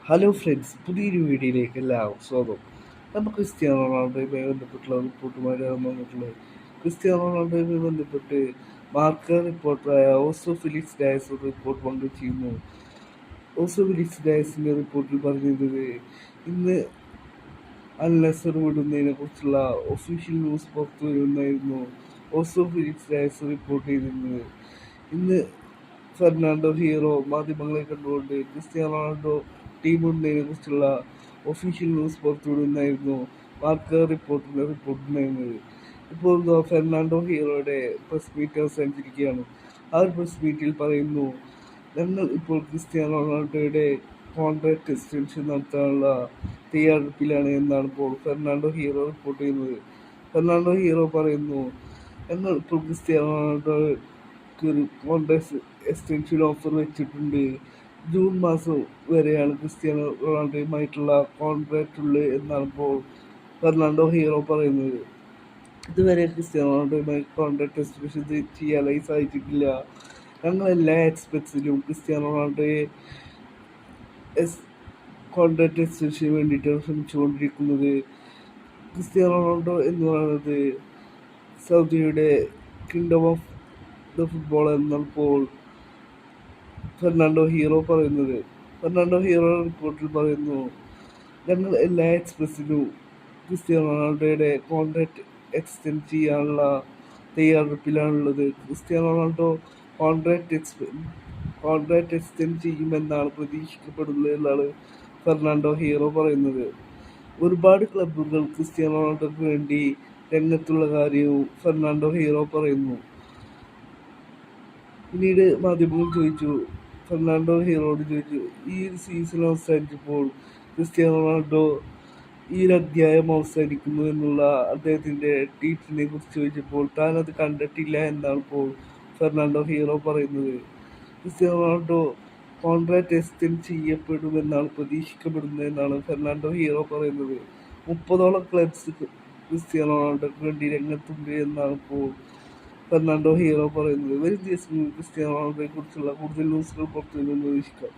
Hello friends, പുതിയൊരു വീഡിയോയിലേക്ക് എല്ലാവർക്കും സ്വാഗതം. നമുക്ക് ക്രിസ്ത്യാനോ റൊണാൾഡോയുമായി ബന്ധപ്പെട്ടുള്ള റിപ്പോർട്ടുമായിട്ടാണ് വന്നിട്ടുള്ളത്. ക്രിസ്ത്യാനോ റൊണാൾഡോയുമായി ബന്ധപ്പെട്ട് മാർക്ക റിപ്പോർട്ടറായ ഓസോ ഫിലിക്സ് ഡയസ് ഒരു റിപ്പോർട്ട് പങ്കുവച്ചിരുന്നു. ഓസോ ഫിലിക്സ് ഡയസിൻ്റെ റിപ്പോർട്ടിൽ പറഞ്ഞിരുന്നത് ഇന്ന് അൽ നസർ വിടുന്നതിനെ കുറിച്ചുള്ള ഒഫീഷ്യൽ ന്യൂസ് പുറത്തു വരുമെന്നായിരുന്നു ഓസോ ഫിലിക്സ് ഡയസ് റിപ്പോർട്ട് ചെയ്തിരുന്നത്. ഇന്ന് ഫെർണാണ്ടോ ഹീറോ മാധ്യമങ്ങളെ കണ്ടുകൊണ്ട് ക്രിസ്ത്യാനോ റൊണാൾഡോ ടീം വിടുന്നതിനെ കുറിച്ചുള്ള ഒഫീഷ്യൽ ന്യൂസ് പുറത്തുവിടുന്നായിരുന്നു മാർക്ക റിപ്പോർട്ടുണ്ടായിരുന്നത്. ഇപ്പോൾ ഫെർണാണ്ടോ ഹീറോയുടെ പ്രസ് മീറ്റ് അവസാനിച്ചിരിക്കുകയാണ്. ആ ഒരു പ്രസ് മീറ്റിൽ പറയുന്നു, ഞങ്ങൾ ഇപ്പോൾ ക്രിസ്ത്യാനോ റൊണാൾഡോയുടെ കോൺട്രാക്ട് എക്സ്റ്റൻഷൻ നടത്താനുള്ള തയ്യാറെടുപ്പിലാണ് എന്നാണ് ഇപ്പോൾ ഫെർണാണ്ടോ ഹീറോ റിപ്പോർട്ട് ചെയ്യുന്നത്. ഫെർണാണ്ടോ ഹീറോ പറയുന്നു, ഞങ്ങൾ ഇപ്പോൾ ക്രിസ്ത്യാനോ റൊണാൾഡോക്ക് ഒരു കോൺട്രാക്ട് എക്സ്റ്റൻഷൻ ഓഫർ വെച്ചിട്ടുണ്ട്. ജൂൺ മാസം വരെയാണ് ക്രിസ്ത്യാനോ റൊണാൾഡോയുമായിട്ടുള്ള കോൺട്രാക്റ്റ് ഉള്ളത് എന്നാണ് ഇപ്പോൾ ഫെർണാണ്ടോ ഹീറോ പറയുന്നത്. ഇതുവരെ ക്രിസ്ത്യാനോ റൊണാൾഡോയുമായി കോൺട്രാക്ട് എക്സ്റ്റൻഷൻ ചെയ്യാനായി സാധിച്ചിട്ടില്ല. ഞങ്ങൾ എല്ലാ എക്സ്പെക്ട്സിലും ക്രിസ്ത്യാനോ റൊണാൾഡോയെ കോൺട്രാക്ട് എക്സ്റ്റൻഷന് വേണ്ടിയിട്ടാണ് ശ്രമിച്ചുകൊണ്ടിരിക്കുന്നത്. ക്രിസ്ത്യാനോ റൊണാൾഡോ എന്ന് പറയുന്നത് സൗദിയുടെ കിങ്ഡം ഓഫ് ദ ഫുട്ബോൾ എന്നപ്പോൾ ഫെർണാണ്ടോ ഹീറോ പറയുന്നത്. ഫെർണാണ്ടോ ഹീറോ റിപ്പോർട്ടിൽ പറയുന്നു, ഞങ്ങൾ എല്ലാ എക്സ്പ്രസിലും ക്രിസ്ത്യാനോ റൊണാൾഡോയുടെ കോൺട്രാക്ട് എക്സ്റ്റെൻഡ് ചെയ്യാനുള്ള തയ്യാറെടുപ്പിലാണുള്ളത്. ക്രിസ്ത്യാനോ റൊണാൾഡോ കോൺട്രാക്ട് എക്സ്റ്റെൻഡ് ചെയ്യുമെന്നാണ് പ്രതീക്ഷിക്കപ്പെടുന്നത് എന്നാണ് ഫെർണാണ്ടോ ഹീറോ പറയുന്നത്. ഒരുപാട് ക്ലബ്ബുകൾ ക്രിസ്ത്യാനോ റൊണാൾഡോക്ക് വേണ്ടി രംഗത്തുള്ള കാര്യവും ഫെർണാണ്ടോ ഹീറോ പറയുന്നു. പിന്നീട് മാധ്യമങ്ങൾ ഫെർണാണ്ടോ ഹീറോയോട് ചോദിച്ചു, ഈ സീസൺ അവസാനിച്ചപ്പോൾ ക്രിസ്ത്യാനോ റൊണാൾഡോ ഈ ഒരു അധ്യായം അവസാനിക്കുന്നു എന്നുള്ള അദ്ദേഹത്തിൻ്റെ ട്വീറ്റിനെ കുറിച്ച് ചോദിച്ചപ്പോൾ താൻ അത് കണ്ടിട്ടില്ല എന്നാണ് ഇപ്പോൾ ഫെർണാണ്ടോ ഹീറോ പറയുന്നത്. ക്രിസ്ത്യാനോ റൊണാൾഡോ കോൺട്രാക്ട് എക്സ്റ്റെൻഡ് ചെയ്യപ്പെടുമെന്നാണ് പ്രതീക്ഷിക്കപ്പെടുന്നത് എന്നാണ് ഫെർണാണ്ടോ ഹീറോ പറയുന്നത്. 30ഓളം ക്ലബ്സ് ക്രിസ്ത്യാനോ റൊണാൾഡോക്ക് വേണ്ടി രംഗത്തുണ്ട് എന്നാണ് ഇപ്പോൾ ഫെർണാണ്ടോ ഹീറോ പറയുന്നത്. വരും ദിവസങ്ങളിൽ ക്രിസ്ത്യാനോ റൊണാൾഡോയെ കുറിച്ചുള്ള കൂടുതൽ ന്യൂസുകൾ പുറത്തു വരുമെന്ന് പ്രതീക്ഷിക്കാം.